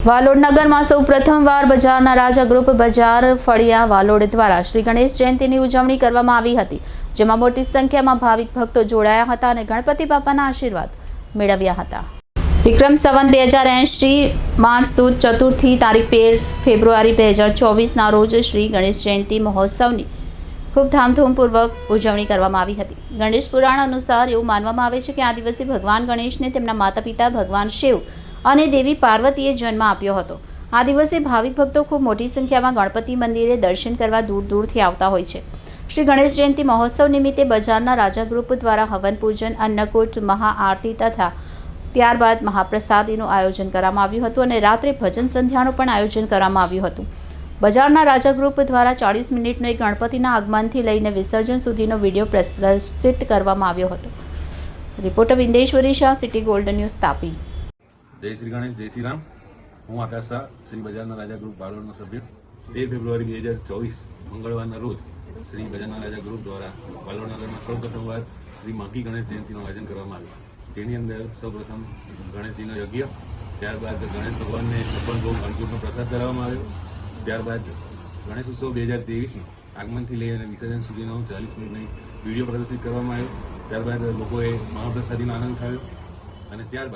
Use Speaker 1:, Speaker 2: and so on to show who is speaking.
Speaker 1: વાલોડ નગરમાં સૌ પ્રથમવાર બજારના રાજા ગ્રુપ બજાર ફળિયા વાલોડ દ્વારા શ્રી ગણેશ જયંતિની ઉજવણી કરવામાં આવી હતી, જેમાં મોટી સંખ્યામાં ભાવિક ભક્તો જોડાયા હતા અને ગણપતિ બાપાના આશીર્વાદ મેળવ્યા હતા. વિક્રમ સંવત 2080 માસ સુદ ચતુર્થી તારીખ 13 ફેબ્રુઆરી 2024ના રોજ શ્રી ગણેશ જયંતિ મહોત્સવની ખૂબ ધામધૂમપૂર્વક ઉજવણી કરવામાં આવી હતી. ગણેશ પુરાણ અનુસાર એવું માનવામાં આવે છે કે આ દિવસે ભગવાન ગણેશને તેમના માતા પિતા ભગવાન શિવ અને દેવી પાર્વતીએ જન્મ આપ્યો હતો. આ દિવસે ભાવિક ભક્તો ખૂબ મોટી સંખ્યામાં ગણપતિ મંદિરે દર્શન કરવા દૂર દૂરથી આવતા હોય છે. શ્રી ગણેશ જયંતિ મહોત્સવ નિમિત્તે બજારના રાજા ગ્રુપ દ્વારા હવન પૂજન, અન્નકૂટ, મહાઆરતી તથા ત્યારબાદ મહાપ્રસાદીનું આયોજન કરવામાં આવ્યું હતું અને રાત્રે ભજન સંધ્યાનું પણ આયોજન કરવામાં આવ્યું હતું. બજારના રાજા ગ્રુપ દ્વારા 40 મિનિટનો એક ગણપતિના આગમનથી લઈને વિસર્જન સુધીનો વિડીયો પ્રદર્શિત કરવામાં આવ્યો હતો. Reporter Vindeshwari Shah, city gold news, Tapi.
Speaker 2: જય શ્રી ગણેશ, જય શ્રી રામ. હું આકાશ શાહ, શ્રી બજારના રાજા ગ્રુપ વાલોડનો સભ્ય. 13 ફેબ્રુઆરી 2024 મંગળવારના રોજ શ્રી બજારના રાજા ગ્રુપ દ્વારા વાલોડ નગરમાં સૌ પ્રથમવાર શ્રી માકી ગણેશ જયંતિનું આયોજન કરવામાં આવ્યું, જેની અંદર સૌ પ્રથમ ગણેશજીનો યજ્ઞ, ત્યારબાદ ગણેશ ભગવાનને 56 ભોગ અન્નકૂટનો પ્રસાદ ધરાવવામાં આવ્યો, ત્યારબાદ ગણેશ ઉત્સવ 2023નું આગમનથી લઈને વિસર્જન સુધીનો 40 મિનિટની વિડીયો પ્રદર્શિત કરવામાં આવ્યો, ત્યારબાદ લોકોએ મહાપ્રસાદીનો આનંદ ઉઠાવ્યો અને ત્યારબાદ